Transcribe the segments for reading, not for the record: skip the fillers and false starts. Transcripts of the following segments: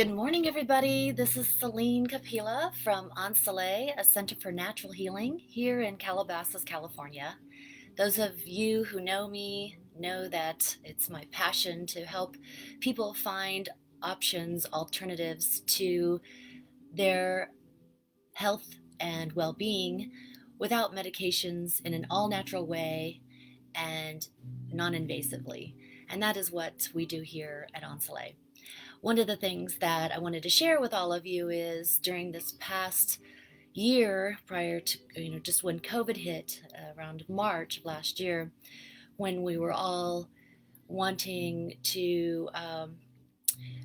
Good morning, everybody. This is Celine Capilla from ENSELE, a Center for Natural Healing here in Calabasas, California. Those of you who know me know that it's my passion to help people find options, alternatives to their health and well being without medications in an all natural way and non invasively. And that is what we do here at ENSELE. One of the things that I wanted to share with all of you is during this past year, prior to, just when COVID hit around March of last year, when we were all wanting to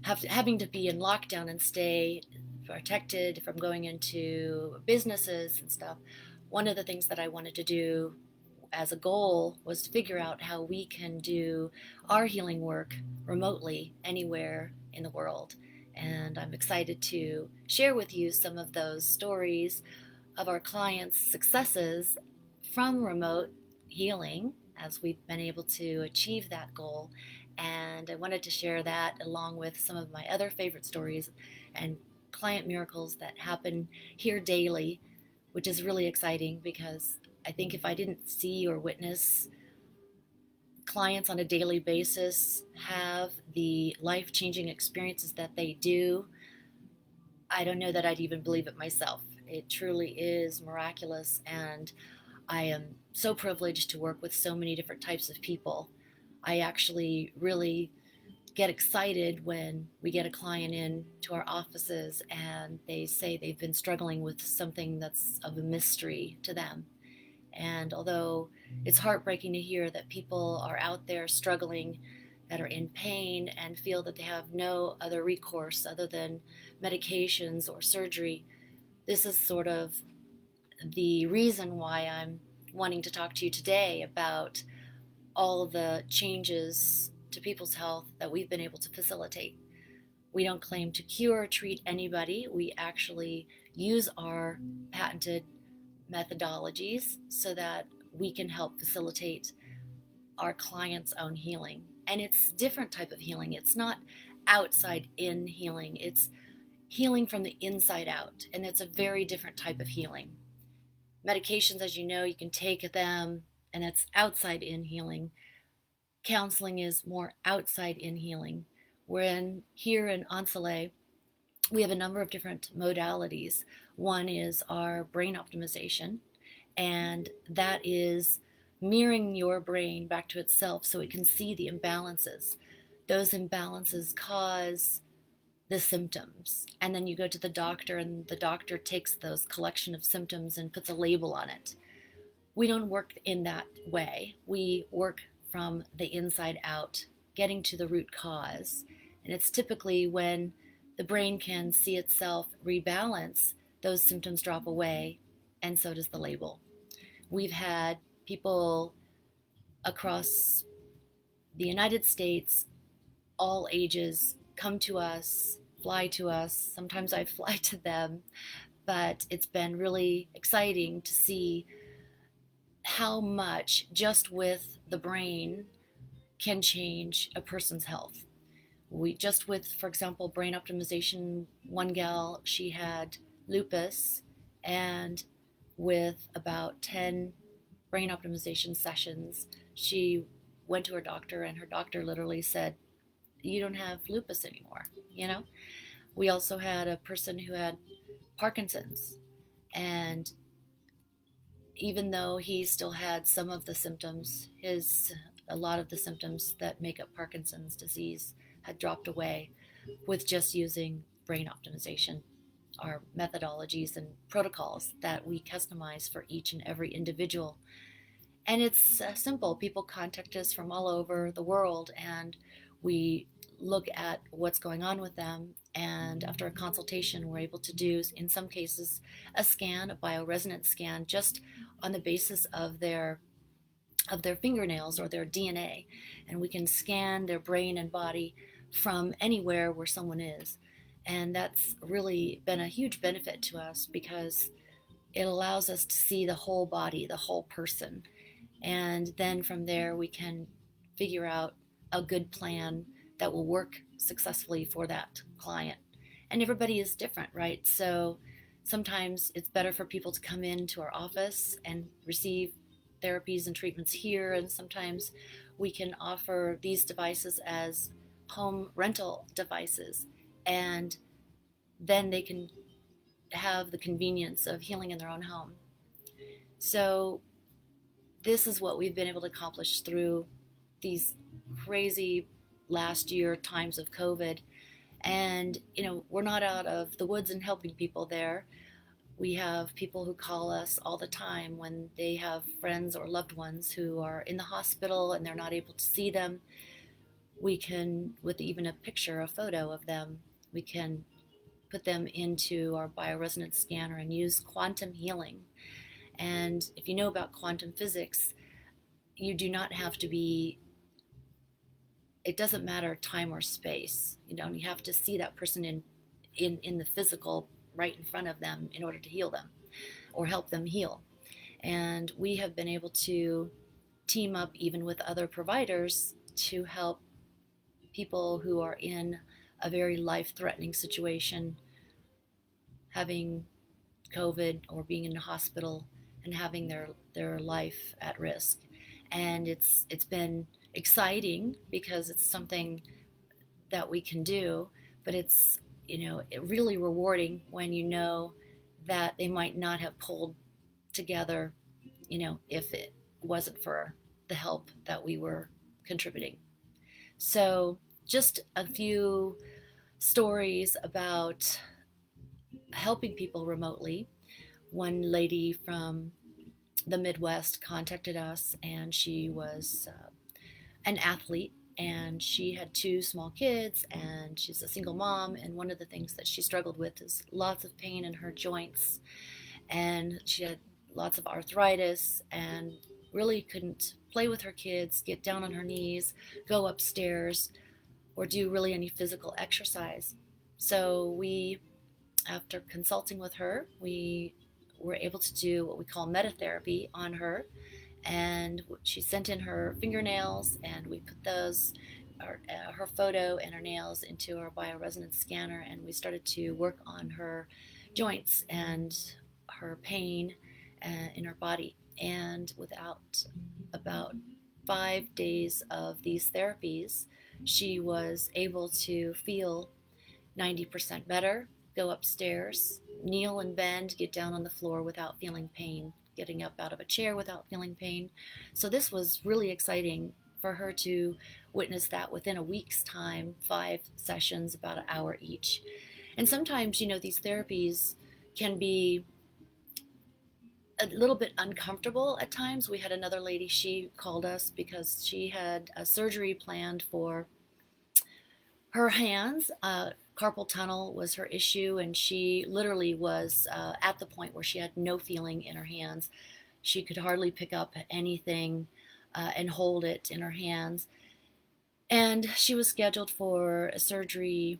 having to be in lockdown and stay protected from going into businesses and stuff. One of the things that I wanted to do as a goal was to figure out how we can do our healing work remotely anywhere in the world. And I'm excited to share with you some of those stories of our clients' successes from remote healing as we've been able to achieve that goal. And I wanted to share that along with some of my other favorite stories and client miracles that happen here daily, which is really exciting because I think if I didn't see or witness clients on a daily basis have the life-changing experiences that they do, I don't know that I'd even believe it myself. It truly is miraculous, and I am so privileged to work with so many different types of people. I actually really get excited when we get a client in to our offices and they say they've been struggling with something that's of a mystery to them. And although it's heartbreaking to hear that people are out there struggling, that are in pain and feel that they have no other recourse other than medications or surgery, this is sort of the reason why I'm wanting to talk to you today about all the changes to people's health that we've been able to facilitate. We don't claim to cure or treat anybody. We actually use our patented methodologies so that we can help facilitate our clients' own healing. And it's a different type of healing. It's not outside in healing. It's healing from the inside out. And it's a very different type of healing. Medications, as you know, you can take them, and that's outside in healing. Counseling is more outside in healing. Here in ENSELE, we have a number of different modalities. One is our brain optimization, and that is mirroring your brain back to itself so it can see the imbalances. Those imbalances cause the symptoms, and then you go to the doctor, and the doctor takes those collection of symptoms and puts a label on it. We don't work in that way. We work from the inside out, getting to the root cause. And it's typically when the brain can see itself rebalance, those symptoms drop away, and so does the label. We've had people across the United States, all ages, come to us, fly to us. Sometimes I fly to them, but it's been really exciting to see how much just with the brain can change a person's health. We just with, for example, brain optimization, one gal, she had lupus, and with about 10 brain optimization sessions, she went to her doctor, and her doctor literally said, you don't have lupus anymore. We also had a person who had Parkinson's, and even though he still had some of the symptoms, a lot of the symptoms that make up Parkinson's disease had dropped away with just using brain optimization, our methodologies and protocols that we customize for each and every individual. And it's simple. People contact us from all over the world, and we look at what's going on with them. And after a consultation, we're able to do, in some cases, a scan, a bioresonance scan, just on the basis of their fingernails or their DNA. And we can scan their brain and body from anywhere where someone is. And that's really been a huge benefit to us because it allows us to see the whole body, the whole person. And then from there, we can figure out a good plan that will work successfully for that client. And everybody is different, right? So sometimes it's better for people to come into our office and receive therapies and treatments here, and sometimes we can offer these devices as home rental devices, and then they can have the convenience of healing in their own home. So this is what we've been able to accomplish through these crazy last year times of COVID. And, we're not out of the woods and helping people there. We have people who call us all the time when they have friends or loved ones who are in the hospital and they're not able to see them. We can, with even a picture, a photo of them, we can put them into our bioresonance scanner and use quantum healing. And if you know about quantum physics, you do not have to be, it doesn't matter time or space. You have to see that person in the physical right in front of them in order to heal them or help them heal. And we have been able to team up even with other providers to help people who are in a very life-threatening situation, having COVID or being in a hospital and having their life at risk. And it's been exciting because it's something that we can do, but it's really rewarding when you know that they might not have pulled together, if it wasn't for the help that we were contributing. So just a few stories about helping people remotely. One lady from the Midwest contacted us, and she was an athlete, and she had two small kids, and she's a single mom. And one of the things that she struggled with is lots of pain in her joints, and she had lots of arthritis and really couldn't play with her kids, get down on her knees, go upstairs, or do really any physical exercise. So we, after consulting with her, we were able to do what we call metatherapy on her. And she sent in her fingernails, and we put her photo and her nails into our bioresonance scanner, and we started to work on her joints and her pain in her body. And without about 5 days of these therapies, she was able to feel 90% better, go upstairs, kneel and bend, get down on the floor without feeling pain, getting up out of a chair without feeling pain. So this was really exciting for her to witness that within a week's time, 5 sessions, about an hour each. And sometimes, these therapies can be a little bit uncomfortable at times. We had another lady, she called us because she had a surgery planned for her hands. Carpal tunnel was her issue, and she literally was at the point where she had no feeling in her hands. She could hardly pick up anything and hold it in her hands. And she was scheduled for a surgery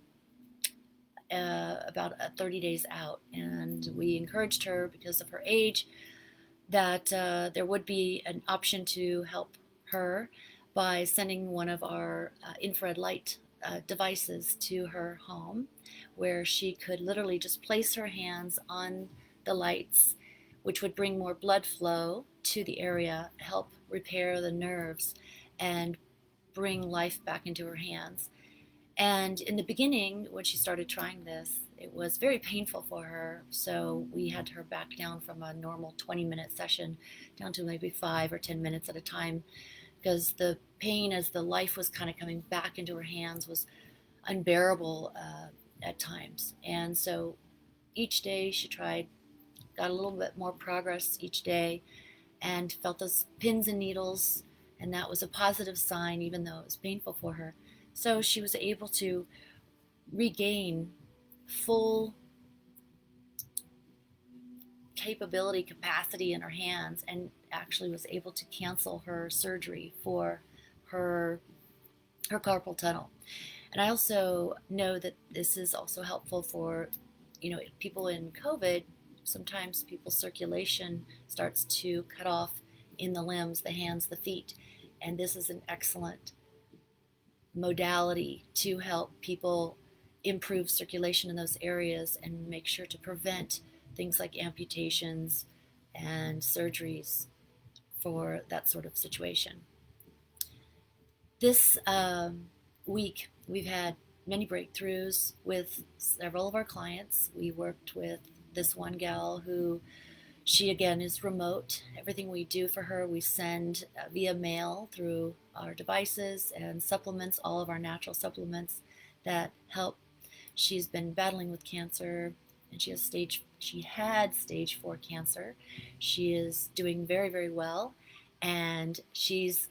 about 30 days out. And we encouraged her, because of her age, that there would be an option to help her by sending one of our infrared light devices to her home, where she could literally just place her hands on the lights, which would bring more blood flow to the area, help repair the nerves, and bring life back into her hands. And in the beginning, when she started trying this, it was very painful for her. So we had her back down from a normal 20-minute session down to maybe 5 or 10 minutes at a time, because the pain as the life was kind of coming back into her hands was unbearable at times. And so each day she tried, got a little bit more progress each day, and felt those pins and needles, and that was a positive sign, even though it was painful for her. So she was able to regain full capacity in her hands, and actually was able to cancel her surgery for her carpal tunnel. And I also know that this is also helpful for, people in COVID. Sometimes people's circulation starts to cut off in the limbs, the hands, the feet. And this is an excellent modality to help people improve circulation in those areas and make sure to prevent things like amputations and surgeries for that sort of situation. This week, we've had many breakthroughs with several of our clients. We worked with this one gal who, she again is remote. Everything we do for her, we send via mail through our devices and supplements, all of our natural supplements that help. She's been battling with cancer, and she had stage 4 cancer. She is doing very, very well, and she's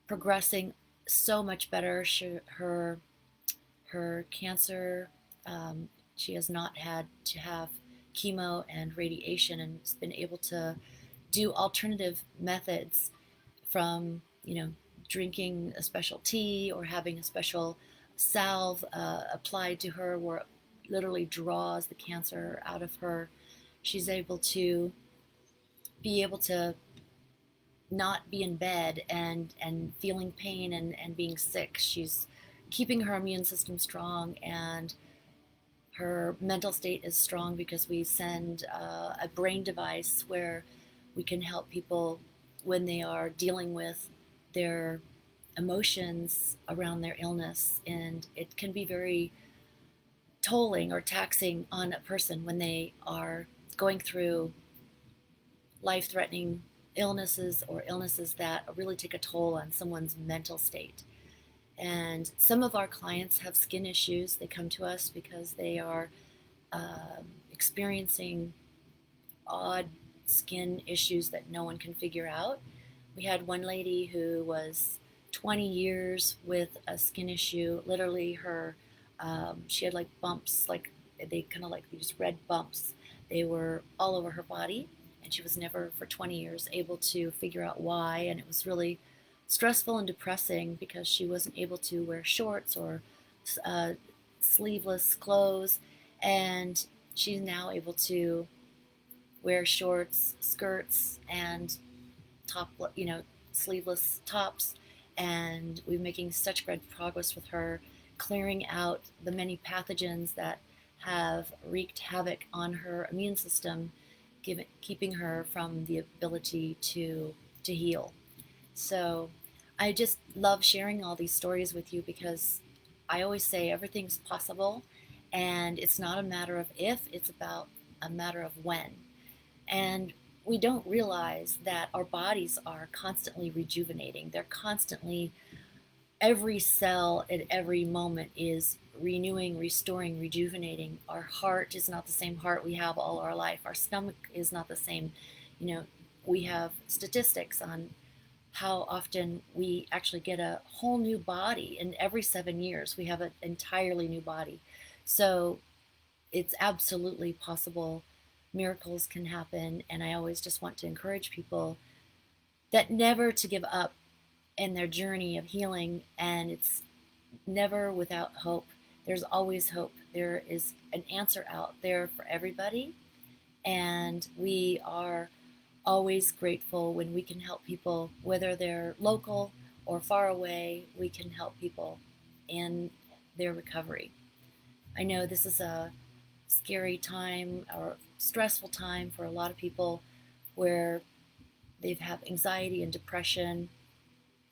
progressing so much better. Her cancer, she has not had to have chemo and radiation, and has been able to do alternative methods from, drinking a special tea or having a special salve applied to her where it literally draws the cancer out of her. She's able to not be in bed and feeling pain and being sick. She's keeping her immune system strong, and her mental state is strong because we send a brain device where we can help people when they are dealing with their emotions around their illness. And it can be very tolling or taxing on a person when they are going through life threatening illnesses or illnesses that really take a toll on someone's mental state. And some of our clients have skin issues. They come to us because they are experiencing odd skin issues that no one can figure out. We had one lady who was 20 years with a skin issue. Literally, she had like bumps, like they kind of like these red bumps. They were all over her body, and she was never for 20 years able to figure out why. And it was really stressful and depressing because she wasn't able to wear shorts or uh, sleeveless clothes. And she's now able to wear shorts, skirts, and top, sleeveless tops. And we're making such great progress with her, clearing out the many pathogens that have wreaked havoc on her immune system, keeping her from the ability to heal. So I just love sharing all these stories with you because I always say everything's possible, and it's not a matter of if, it's about a matter of when. And we don't realize that our bodies are constantly rejuvenating. They're constantly, every cell at every moment is renewing, restoring, rejuvenating. Our heart is not the same heart we have all our life. Our stomach is not the same. We have statistics on how often we actually get a whole new body. And every 7 years, we have an entirely new body. So it's absolutely possible. Miracles can happen. And I always just want to encourage people that never to give up in their journey of healing. And it's never without hope. There's always hope. There is an answer out there for everybody. And we are always grateful when we can help people, whether they're local or far away. We can help people in their recovery. I know this is a scary time or stressful time for a lot of people where they have anxiety and depression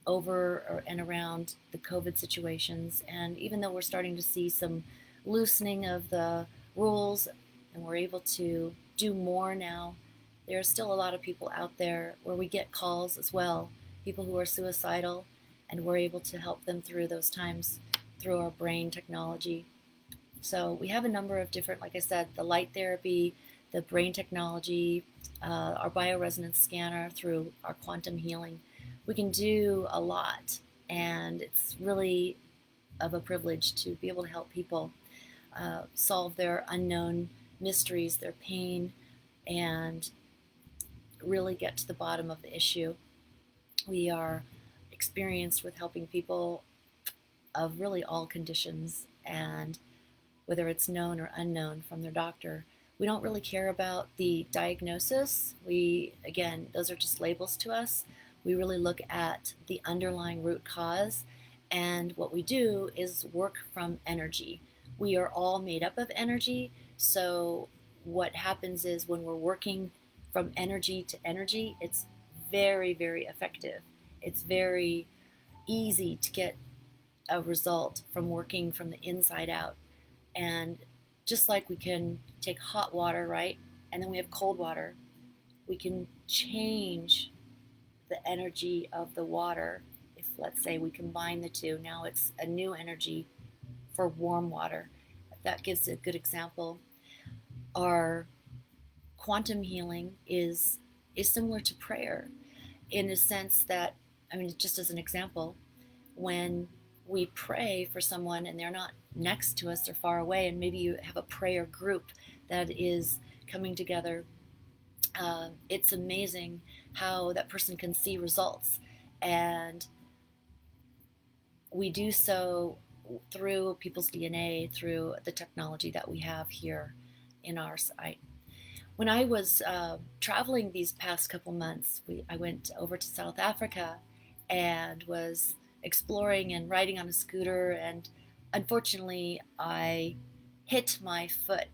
over and around the COVID situations. And even though we're starting to see some loosening of the rules and we're able to do more now, there are still a lot of people out there where we get calls as well, people who are suicidal, and we're able to help them through those times through our brain technology. So we have a number of different, like I said, the light therapy, the brain technology, our bioresonance scanner, through our quantum healing. We can do a lot, and it's really of a privilege to be able to help people solve their unknown mysteries, their pain, and really get to the bottom of the issue. We are experienced with helping people of really all conditions, and whether it's known or unknown from their doctor. We don't really care about the diagnosis. Again, those are just labels to us. We really look at the underlying root cause, and what we do is work from energy. We are all made up of energy. So what happens is when we're working from energy to energy, it's very, very effective. It's very easy to get a result from working from the inside out. And just like we can take hot water, right? And then we have cold water, we can change the energy of the water. If, let's say, we combine the two, now it's a new energy for warm water. That gives a good example. Our quantum healing is similar to prayer in the sense that, I mean, just as an example, when we pray for someone and they're not next to us, they're far away, and maybe you have a prayer group that is coming together, it's amazing how that person can see results. And we do so through people's DNA, through the technology that we have here in our site. When I was traveling these past couple months, I went over to South Africa and was exploring and riding on a scooter. And unfortunately, I hit my foot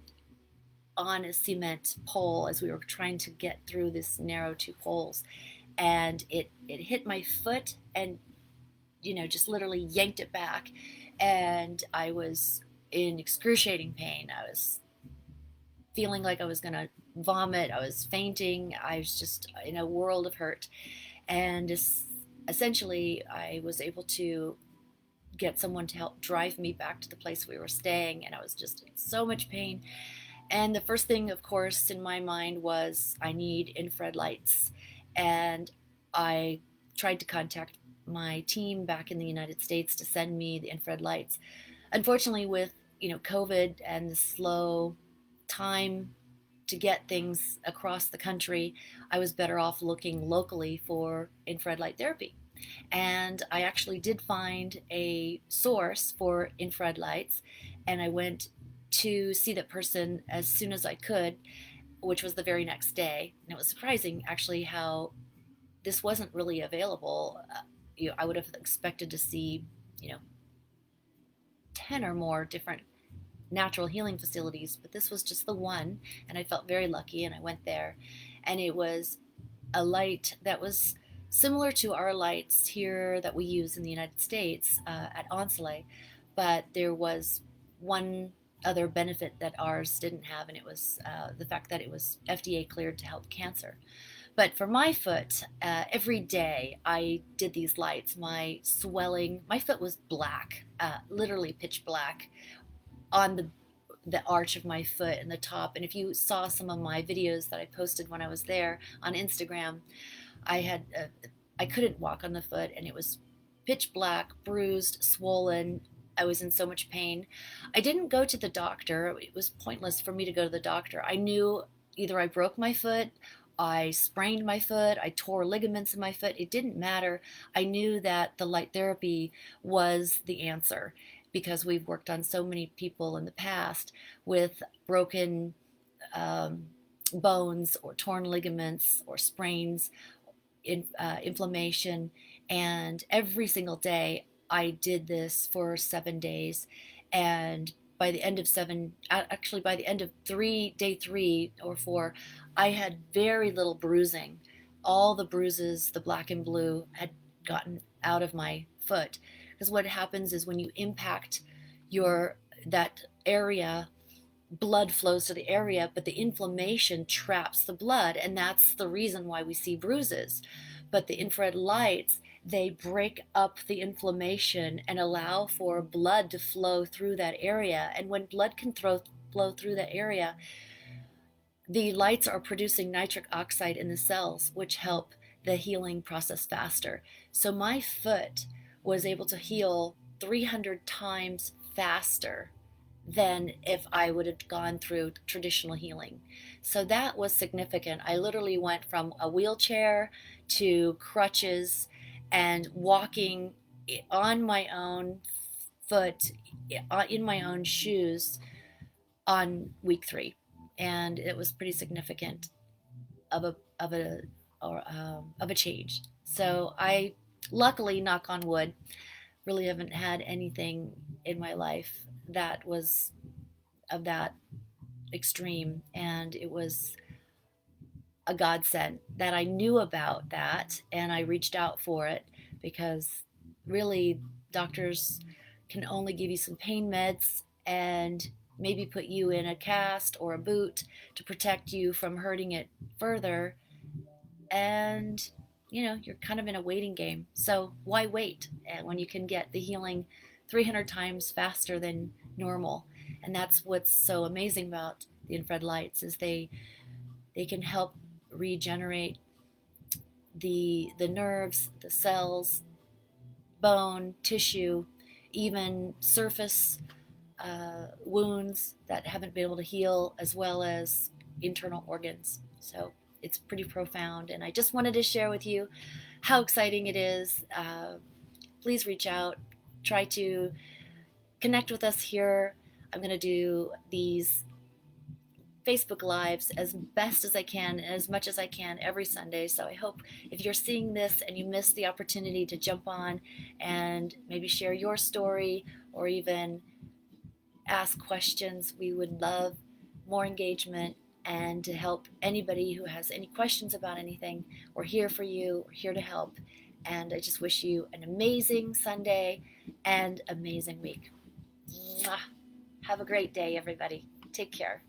on a cement pole as we were trying to get through this narrow two poles. And it hit my foot and, just literally yanked it back. And I was in excruciating pain. I was feeling like I was going to vomit. I was fainting. I was just in a world of hurt. And essentially, I was able to get someone to help drive me back to the place we were staying. And I was just in so much pain. And the first thing, of course, in my mind was I need infrared lights. And I tried to contact my team back in the United States to send me the infrared lights. Unfortunately, with COVID and the slow time to get things across the country, I was better off looking locally for infrared light therapy. And I actually did find a source for infrared lights, and I went to see that person as soon as I could, which was the very next day. And it was surprising actually how this wasn't really available. I would have expected to see, you know, 10 or more different natural healing facilities, but this was just the one. And I felt very lucky, and I went there. And it was a light that was similar to our lights here that we use in the United States at ENSELE, but there was one other benefit that ours didn't have, and it was the fact that it was FDA cleared to help cancer. But for my foot, every day I did these lights. My swelling, my foot was black, literally pitch black on the arch of my foot and the top. And if you saw some of my videos that I posted when I was there on Instagram, I had I couldn't walk on the foot, and it was pitch black, bruised, swollen. I was in so much pain. I didn't go to the doctor. It was pointless for me to go to the doctor. I knew either I broke my foot, I sprained my foot, I tore ligaments in my foot. It didn't matter. I knew that the light therapy was the answer because we've worked on so many people in the past with broken bones or torn ligaments or sprains, inflammation. And every single day I did this for 7 days. And by the end of by the end of day 3 or 4, I had very little bruising. All the bruises, the black and blue, had gotten out of my foot. Because what happens is when you impact that area, blood flows to the area, but the inflammation traps the blood, and that's the reason why we see bruises. But the infrared lights, they break up the inflammation and allow for blood to flow through that area. And when blood can flow through that area, the lights are producing nitric oxide in the cells, which help the healing process faster. So my foot was able to heal 300 times faster than if I would have gone through traditional healing. So that was significant. I literally went from a wheelchair to crutches and walking on my own foot, in my own shoes on week 3. And it was pretty significant of a change. So I, luckily, knock on wood, really haven't had anything in my life that was of that extreme, and it was a godsend that I knew about that and I reached out for it, because really doctors can only give you some pain meds and maybe put you in a cast or a boot to protect you from hurting it further. And you're kind of in a waiting game. So why wait when you can get the healing 300 times faster than normal? And that's what's so amazing about the infrared lights, is they can help regenerate the nerves, the cells, bone, tissue, even surface wounds that haven't been able to heal, as well as internal organs. So it's pretty profound, and I just wanted to share with you how exciting it is. Please reach out, try to connect with us here. I'm going to do these Facebook Lives as best as I can and as much as I can every Sunday. So I hope if you're seeing this and you missed the opportunity to jump on and maybe share your story or even ask questions, we would love more engagement and to help anybody who has any questions about anything. We're here for you, we're here to help. And I just wish you an amazing Sunday and amazing week. Mwah. Have a great day, everybody. Take care.